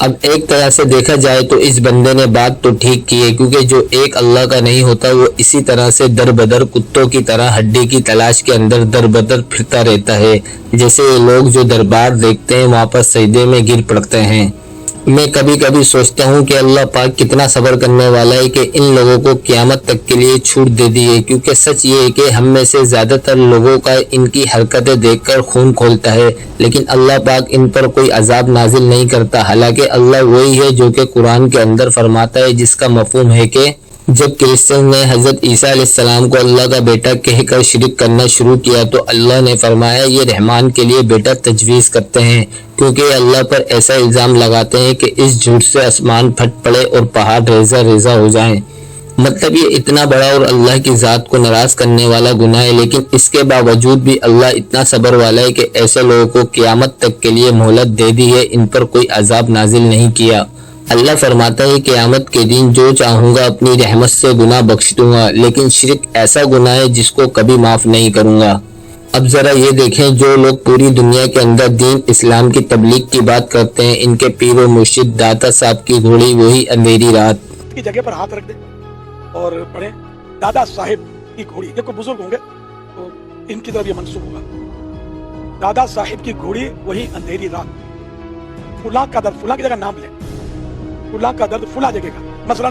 اب ایک طرح سے دیکھا جائے تو اس بندے نے بات تو ٹھیک کی ہے، کیونکہ جو ایک اللہ کا نہیں ہوتا وہ اسی طرح سے در بدر کتوں کی طرح ہڈی کی تلاش کے اندر در بدر پھرتا رہتا ہے، جیسے یہ لوگ جو دربار دیکھتے ہیں وہاں پر سجدے میں گر پڑتے ہیں۔ میں کبھی کبھی سوچتا ہوں کہ اللہ پاک کتنا صبر کرنے والا ہے کہ ان لوگوں کو قیامت تک کے لیے چھوٹ دے دی ہے، کیونکہ سچ یہ ہے کہ ہم میں سے زیادہ تر لوگوں کا ان کی حرکتیں دیکھ کر خون کھولتا ہے، لیکن اللہ پاک ان پر کوئی عذاب نازل نہیں کرتا۔ حالانکہ اللہ وہی ہے جو کہ قرآن کے اندر فرماتا ہے، جس کا مفہوم ہے کہ جب کرسچن نے حضرت عیسیٰ علیہ السلام کو اللہ کا بیٹا کہہ کر شرک کرنا شروع کیا تو اللہ نے فرمایا یہ رحمان کے لیے بیٹا تجویز کرتے ہیں، کیونکہ اللہ پر ایسا الزام لگاتے ہیں کہ اس جھوٹ سے آسمان پھٹ پڑے اور پہاڑ ریزہ ریزہ ہو جائیں۔ مطلب یہ اتنا بڑا اور اللہ کی ذات کو ناراض کرنے والا گناہ ہے، لیکن اس کے باوجود بھی اللہ اتنا صبر والا ہے کہ ایسے لوگوں کو قیامت تک کے لیے مہلت دے دی ہے، ان پر کوئی عذاب نازل نہیں کیا۔ اللہ فرماتا ہے قیامت کے دن جو چاہوں گا اپنی رحمت سے گناہ بخش دوں گا، لیکن شرک ایسا گناہ ہے جس کو کبھی معاف نہیں کروں گا۔ اب ذرا یہ دیکھیں، جو لوگ پوری دنیا کے اندر دین اسلام کی تبلیغ کی بات کرتے ہیں، ان کے پیر و مرشد داتا صاحب کی گھوڑی وہی اندھیری رات کی جگہ پر ہاتھ رکھ دیں اور پڑھیں دادا صاحب کی گھوڑی۔ دیکھو بزرگ ہوں گے تو ان کی طرف یہ منسوب ہوگا، دادا صاحب کی گھوڑی وہی اندھیری رات، فلاں کا درد، فلاں کی جگہ نام لیں، فلاں کا درد فلاں جگہ کا، مثلا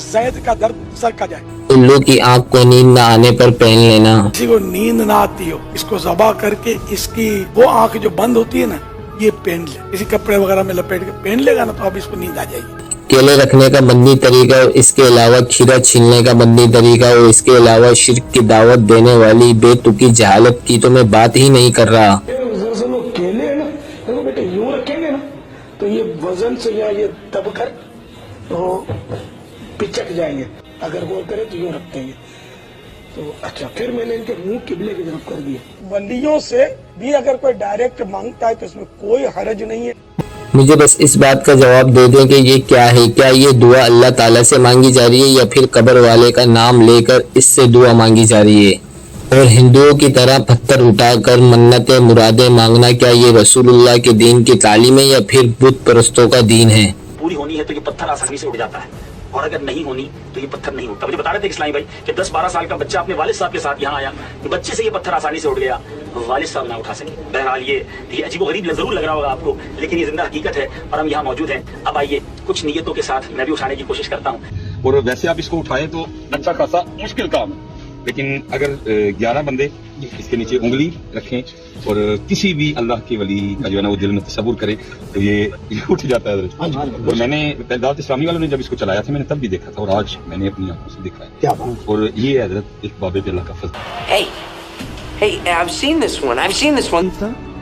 زید کا درد سر کا جائے، الو کی آنکھ کو نیند نہ آنے پر پہن لینا، کسی کو نیند نہ آتی ہو اس کو ذبح کر کے اس کی وہ آنکھ جو بند ہوتی ہے نا یہ پہن لے، کسی کپڑے وغیرہ میں لپیٹ کے پہن لے گا نا تو اب اس کو نیند آ جائے گی۔ کیلے رکھنے کا بندی طریقہ اور اس کے علاوہ کھیرا چھیلنے کا بندی طریقہ اور اس کے علاوہ شرک کی دعوت دینے والی بے تکی جہالت کی تو میں بات ہی نہیں کر رہا۔ دراصل وہ کیلے ہیں نا، دیکھو بیٹے یوں رکھیں گے نا تو یہ وزن سے یا یہ دب کر تو پچک جائیں گے، اگر غور کریں تو یوں رکھتے ہیں تو اچھا، پھر میں نے ان کے منہ قبلے کی طرف کر دیا۔ ولیوں سے بھی اگر کوئی ڈائریکٹ مانگتا ہے تو اس میں کوئی حرج نہیں ہے۔ مجھے بس اس بات کا جواب دے دیں کہ یہ کیا ہے، کیا یہ دعا اللہ تعالیٰ سے مانگی جا رہی ہے یا پھر قبر والے کا نام لے کر اس سے دعا مانگی جا رہی ہے؟ اور ہندوؤں کی طرح پتھر اٹھا کر منتیں مرادیں مانگنا کیا یہ رسول اللہ کے دین کی تعلیم ہے یا پھر بت پرستوں کا دین ہے؟ پوری ہونی ہے تو یہ پتھر آسانی سے اٹھ جاتا ہے، اور اگر نہیں ہونی تو یہ پتھر نہیں اٹھتا۔ مجھے بتا رہے تھے اسلامی بھائی کہ 10-12 سال کا بچہ اپنے والد صاحب کے ساتھ یہاں آیا، بچے سے یہ پتھر آسانی سے اٹھ گیا، والد صاحب نہ اٹھا سکے۔ بہرحال یہ عجیب و غریب ضرور لگ رہا ہوگا آپ کو، لیکن یہ زندہ حقیقت ہے اور ہم یہاں موجود ہیں۔ اب آئیے کچھ نیتوں کے ساتھ میں بھی اٹھانے کی کوشش کرتا ہوں۔ اور ویسے آپ اس کو اٹھائیں تو اچھا خاصا مشکل کام ہے، لیکن اگر 11 بندے اس کے نیچے انگلی رکھیں اور کسی بھی اللہ کے ولی کا جو ہے نا وہ دل میں تصور کرے تو یہ اٹھ جاتا ہے حضرت۔ اور میں نے دعوت اسلامی والوں نے جب اس کو چلایا تھا میں نے تب بھی دیکھا تھا اور آج میں نے اپنی آنکھوں سے دیکھا ہے، اور یہ حضرت ایک باب اللہ کا فضل۔ Hey, I've seen this one.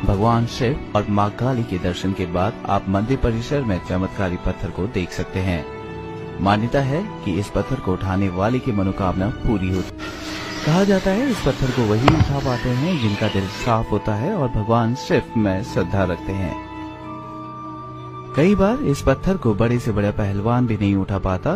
بھگوان شیو اور ماں کالی کے درشن کے بعد آپ مندر پریسر میں چمتکاری پتھر کو دیکھ سکتے ہیں۔ مانیتا ہے کہ اس پتھر کو اٹھانے والے کی منوکامنا پوری ہوتی۔ کہا جاتا ہے اس پتھر کو وہی اٹھا پاتے ہیں جن کا دل صاف ہوتا ہے اور بھگوان شیو میں شردھا رکھتے ہیں۔ کئی بار اس پتھر کو بڑے سے بڑا پہلوان بھی نہیں اٹھا پاتا۔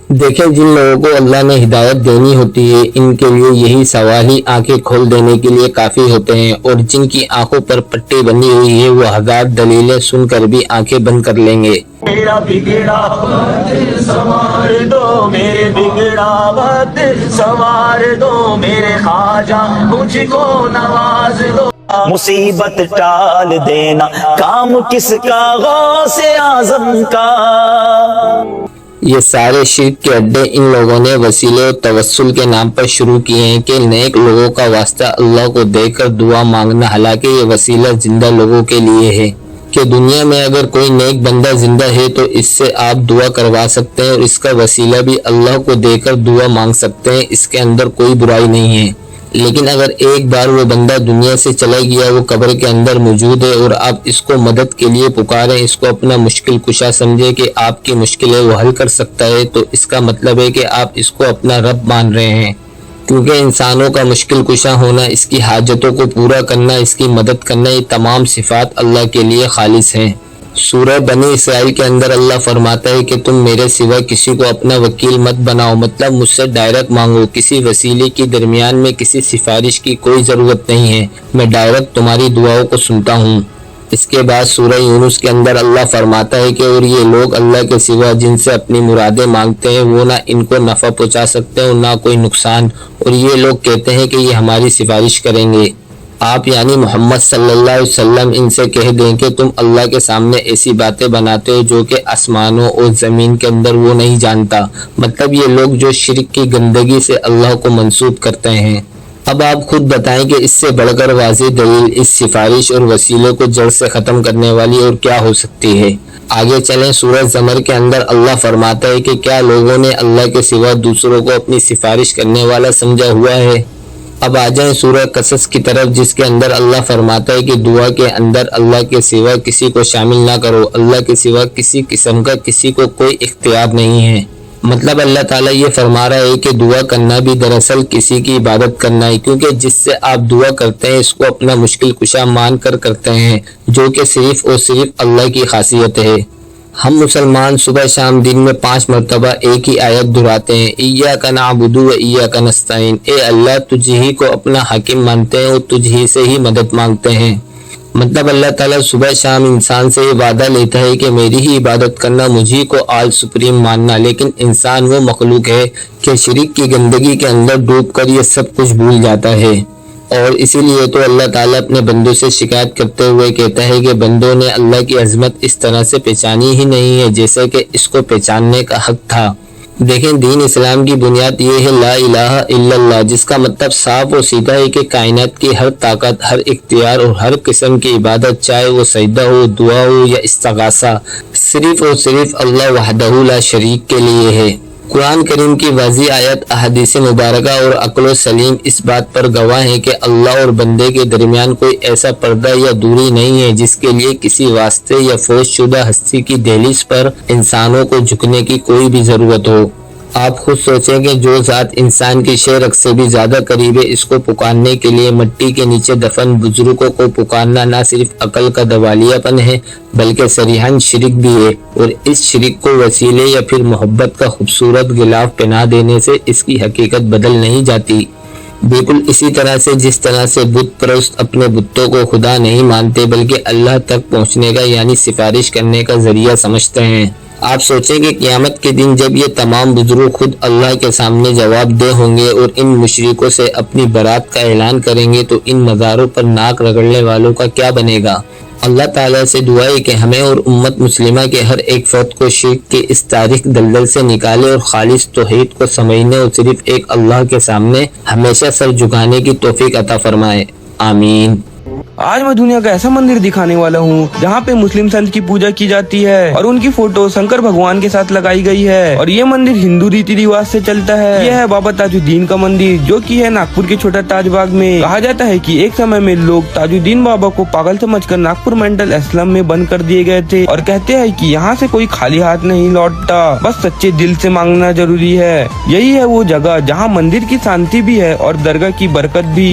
دیکھیں جن لوگوں کو اللہ نے ہدایت دینی ہوتی ہے ان کے لیے یہی سوال ہی آنکھیں کھول دینے کے لیے کافی ہوتے ہیں، اور جن کی آنکھوں پر پٹی بندھی ہوئی ہے وہ ہزار دلیلیں سن کر بھی آنکھیں بند کر لیں گے۔ میرا بگڑا وقت سنوار دو، میرے بگڑا وقت سنوار دو، میرے خواجہ مجھ کو نواز دو۔ مصیبت ٹال دینا کام کس کا، غوث اعظم کا۔ یہ سارے شرک کے اڈے ان لوگوں نے وسیلے و توسل کے نام پر شروع کیے ہیں کہ نیک لوگوں کا واسطہ اللہ کو دے کر دعا مانگنا، حالانکہ یہ وسیلہ زندہ لوگوں کے لیے ہے کہ دنیا میں اگر کوئی نیک بندہ زندہ ہے تو اس سے آپ دعا کروا سکتے ہیں اور اس کا وسیلہ بھی اللہ کو دے کر دعا مانگ سکتے ہیں، اس کے اندر کوئی برائی نہیں ہے۔ لیکن اگر ایک بار وہ بندہ دنیا سے چلا گیا، وہ قبر کے اندر موجود ہے اور آپ اس کو مدد کے لیے پکاریں، اس کو اپنا مشکل کشا سمجھے کہ آپ کی مشکلیں وہ حل کر سکتا ہے، تو اس کا مطلب ہے کہ آپ اس کو اپنا رب مان رہے ہیں، کیونکہ انسانوں کا مشکل کشا ہونا، اس کی حاجتوں کو پورا کرنا، اس کی مدد کرنا، یہ تمام صفات اللہ کے لیے خالص ہیں۔ سورہ بنی اسرائیل کے اندر اللہ فرماتا ہے کہ تم میرے سوا کسی کو اپنا وکیل مت بناؤ، مطلب مجھ سے ڈائریکٹ مانگو، کسی وسیلے کی درمیان میں کسی سفارش کی کوئی ضرورت نہیں ہے، میں ڈائریکٹ تمہاری دعاؤں کو سنتا ہوں۔ اس کے بعد سورہ یونس کے اندر اللہ فرماتا ہے کہ اور یہ لوگ اللہ کے سوا جن سے اپنی مرادیں مانگتے ہیں وہ نہ ان کو نفع پہنچا سکتے ہیں اور نہ کوئی نقصان، اور یہ لوگ کہتے ہیں کہ یہ ہماری سفارش کریں گے۔ آپ یعنی محمد صلی اللہ علیہ وسلم ان سے کہہ دیں کہ تم اللہ کے سامنے ایسی باتیں بناتے ہو جو کہ آسمانوں اور زمین کے اندر وہ نہیں جانتا، مطلب یہ لوگ جو شرک کی گندگی سے اللہ کو منسوب کرتے ہیں۔ اب آپ خود بتائیں کہ اس سے بڑھ کر واضح دلیل اس سفارش اور وسیلے کو جڑ سے ختم کرنے والی اور کیا ہو سکتی ہے۔ آگے چلیں، سورہ زمر کے اندر اللہ فرماتا ہے کہ کیا لوگوں نے اللہ کے سوا دوسروں کو اپنی سفارش کرنے والا سمجھا ہوا ہے۔ اب آ جائیں سورہ قصص کی طرف، جس کے اندر اللہ فرماتا ہے کہ دعا کے اندر اللہ کے سوا کسی کو شامل نہ کرو، اللہ کے سوا کسی قسم کا کسی کو کوئی اختیار نہیں ہے۔ مطلب اللہ تعالیٰ یہ فرما رہا ہے کہ دعا کرنا بھی دراصل کسی کی عبادت کرنا ہے، کیونکہ جس سے آپ دعا کرتے ہیں اس کو اپنا مشکل کشا مان کر کرتے ہیں، جو کہ صرف اور صرف اللہ کی خاصیت ہے۔ ہم مسلمان صبح شام دن میں 5 مرتبہ ایک ہی آیت دہراتے ہیں، ایاک نعبد و ایاک نستعین، اے اللہ تجھ ہی کو اپنا حاکم مانتے ہیں اور تجھ ہی سے ہی مدد مانگتے ہیں۔ مطلب اللہ تعالیٰ صبح شام انسان سے یہ وعدہ لیتا ہے کہ میری ہی عبادت کرنا، مجھے کو آل سپریم ماننا، لیکن انسان وہ مخلوق ہے کہ شرک کی گندگی کے اندر ڈوب کر یہ سب کچھ بھول جاتا ہے، اور اسی لیے تو اللہ تعالیٰ اپنے بندوں سے شکایت کرتے ہوئے کہتا ہے کہ بندوں نے اللہ کی عظمت اس طرح سے پہچانی ہی نہیں ہے جیسے کہ اس کو پہچاننے کا حق تھا۔ دیکھیں، دین اسلام کی بنیاد یہ ہے لا الہ الا اللہ، جس کا مطلب صاف اور سیدھا ہے کہ کائنات کی ہر طاقت، ہر اختیار اور ہر قسم کی عبادت، چاہے وہ سجدہ ہو، دعا ہو یا استغاثہ، صرف اور صرف اللہ وحدہ لا شریک کے لیے ہے۔ قرآن کریم کی واضح آیت، احادیث مبارکہ اور عقل و سلیم اس بات پر گواہ ہیں کہ اللہ اور بندے کے درمیان کوئی ایسا پردہ یا دوری نہیں ہے جس کے لیے کسی واسطے یا فوج شدہ ہستی کی دہلیز پر انسانوں کو جھکنے کی کوئی بھی ضرورت ہو۔ آپ خود سوچیں کہ جو ذات انسان کی شرک سے بھی زیادہ قریب ہے، اس کو پکارنے کے لیے مٹی کے نیچے دفن بزرگوں کو پکارنا نہ صرف عقل کا دوالیہ پن ہے بلکہ صریحاً شرک بھی ہے، اور اس شرک کو وسیلے یا پھر محبت کا خوبصورت غلاف پہنا دینے سے اس کی حقیقت بدل نہیں جاتی۔ بالکل اسی طرح سے جس طرح سے بت پرست اپنے بتوں کو خدا نہیں مانتے بلکہ اللہ تک پہنچنے کا یعنی سفارش کرنے کا ذریعہ سمجھتے ہیں۔ آپ سوچیں کہ قیامت کے دن جب یہ تمام بزرگ خود اللہ کے سامنے جواب دہ ہوں گے اور ان مشرکوں سے اپنی برات کا اعلان کریں گے تو ان مزاروں پر ناک رگڑنے والوں کا کیا بنے گا؟ اللہ تعالیٰ سے دعا ہے کہ ہمیں اور امت مسلمہ کے ہر ایک فرد کو شرک کے اس تاریخ دلدل سے نکالے اور خالص توحید کو سمجھنے اور صرف ایک اللہ کے سامنے ہمیشہ سر جھکانے کی توفیق عطا فرمائے، آمین۔ آج میں دنیا کا ایسا مندر دکھانے والا ہوں جہاں پہ مسلم سنت کی پوجا کی جاتی ہے اور ان کی فوٹو شنکر بھگوان کے ساتھ لگائی گئی ہے، اور یہ مندر ہندو ریتی رواج سے چلتا ہے۔ یہ ہے بابا تاج الدین کا مندر، جو کی ہے ناگپور کے چھوٹا تاج باغ میں۔ کہا جاتا ہے کہ ایک سمے میں لوگ تاج الدین بابا کو پاگل سمجھ کر ناگپور مینٹل اسلم میں بند کر دیے گئے تھے، اور کہتے ہیں کہ یہاں سے کوئی خالی ہاتھ نہیں لوٹتا، بس سچے دل سے مانگنا ضروری ہے۔ یہی ہے وہ جگہ جہاں مندر کی شانتی بھی ہے اور درگاہ کی برکت بھی۔